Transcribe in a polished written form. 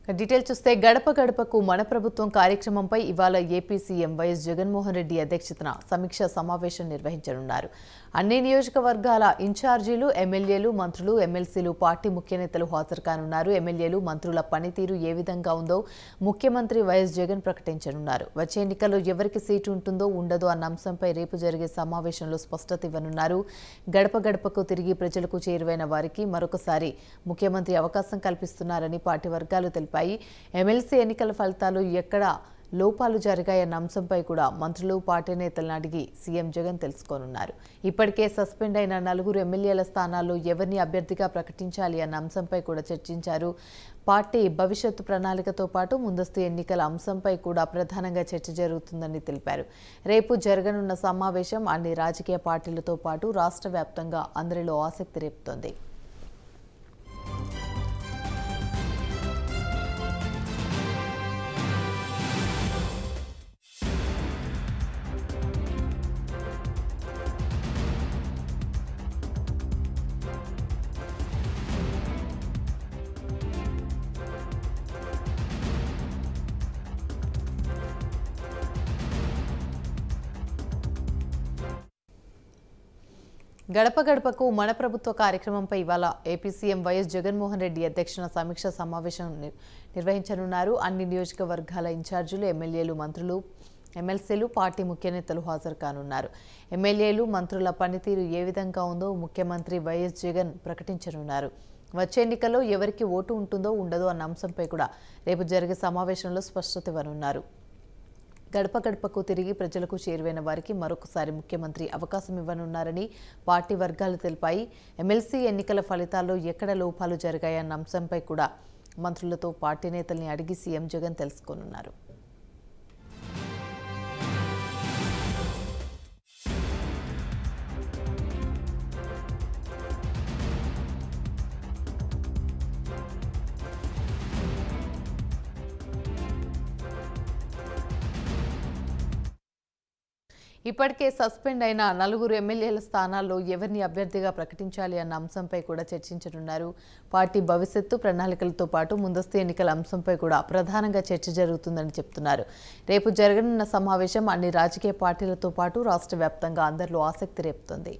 Detail చూస్తే గడప గడపకు మన ప్రభుత్వం కార్యక్రమంపై ఇవాళ AP CM YS Jaganmohan Reddy అధ్యక్షతన సమీక్షా సమావేశం నిర్వహించనున్నారు. అన్ని నియోజకవర్గాల ఇన్ఛార్జీలు, ఎమ్మెల్యేలు, మంత్రులు, ఎమ్మెల్సీలు, పార్టీ ముఖ్య నేతలు హాజరు కానున్నారు. ఎమ్మెల్యేలు, మంత్రుల పనితీరు ఏ విధంగా ఉందో ముఖ్యమంత్రి వైఎస్ జగన్ ప్రకటించనున్నారు. వచ్చే ఎన్నికల్లో ఎవరికి సీటు ఉంటుందో ఉండదో అన్న అంశంపై రేపు జరిగే సమావేశంలో స్పష్టత ఇవ్వనున్నారు. గడప గడపకు తిరిగి ప్రజలకు చేరువైన వారికి మరొకసారి ముఖ్యమంత్రి అవకాశం కల్పిస్తున్నారని పార్టీ వర్గాలు తెలిపారు. ఎమ్మెల్సీ ఎన్నికల ఫలితాలు ఎక్కడ లోపాలు జరిగాయన్న అంశంపై కూడా మంత్రులు, పార్టీ నేతలను అడిగి సీఎం జగన్ తెలుసుకోనున్నారు. ఇప్పటికే సస్పెండ్ అయిన 4 ఎమ్మెల్యేల స్థానాల్లో ఎవరిని అభ్యర్థిగా ప్రకటించాలి అన్న అంశంపై కూడా చర్చించారు. పార్టీ భవిష్యత్తు ప్రణాళికతో పాటు ముందస్తు ఎన్నికల అంశంపై కూడా ప్రధానంగా చర్చ జరుగుతుందని తెలిపారు. రేపు జరగనున్న సమావేశం అన్ని రాజకీయ పార్టీలతో పాటు రాష్ట్ర వ్యాప్తంగా అందరిలో ఆసక్తి రేపుతోంది. గడప గడపకు మన ప్రభుత్వ కార్యక్రమంపై ఇవాళ AP CM YS Jaganmohan Reddy అధ్యక్షతన సమీక్షా సమావేశం నిర్వహించనున్నారు. అన్ని నియోజకవర్గాల ఇన్ఛార్జీలు, ఎమ్మెల్యేలు, మంత్రులు, ఎమ్మెల్సీలు, పార్టీ ముఖ్య నేతలు హాజరు కానున్నారు. ఎమ్మెల్యేలు, మంత్రుల పనితీరు ఏ విధంగా ఉందో ముఖ్యమంత్రి వైఎస్ జగన్ ప్రకటించనున్నారు. వచ్చే ఎన్నికల్లో ఎవరికి ఓటు ఉంటుందో ఉండదో అన్న అంశంపై కూడా రేపు జరిగే సమావేశంలో స్పష్టత ఇవ్వనున్నారు. గడప గడపకు తిరిగి ప్రజలకు చేరువైన వారికి మరొకసారి ముఖ్యమంత్రి అవకాశం ఇవ్వనున్నారని పార్టీ వర్గాలు తెలిపాయి. ఎమ్మెల్సీ ఎన్నికల ఫలితాల్లో ఎక్కడ లోపాలు జరిగాయన్న అంశంపై కూడా మంత్రులతో పార్టీ నేతల్ని అడిగి సీఎం జగన్ తెలుసుకోనున్నారు. ఇప్పటికే సస్పెండ్ అయిన 4 ఎమ్మెల్యేల స్థానాల్లో ఎవరిని అభ్యర్థిగా ప్రకటించాలి అన్న అంశంపై కూడా చర్చించనున్నారు. పార్టీ భవిష్యత్తు ప్రణాళికలతో పాటు ముందస్తు ఎన్నికల అంశంపై కూడా ప్రధానంగా చర్చ జరుగుతుందని చెప్తున్నారు. రేపు జరగనున్న సమావేశం అన్ని రాజకీయ పార్టీలతో పాటు రాష్ట్ర వ్యాప్తంగా అందరిలో ఆసక్తి రేపుతోంది.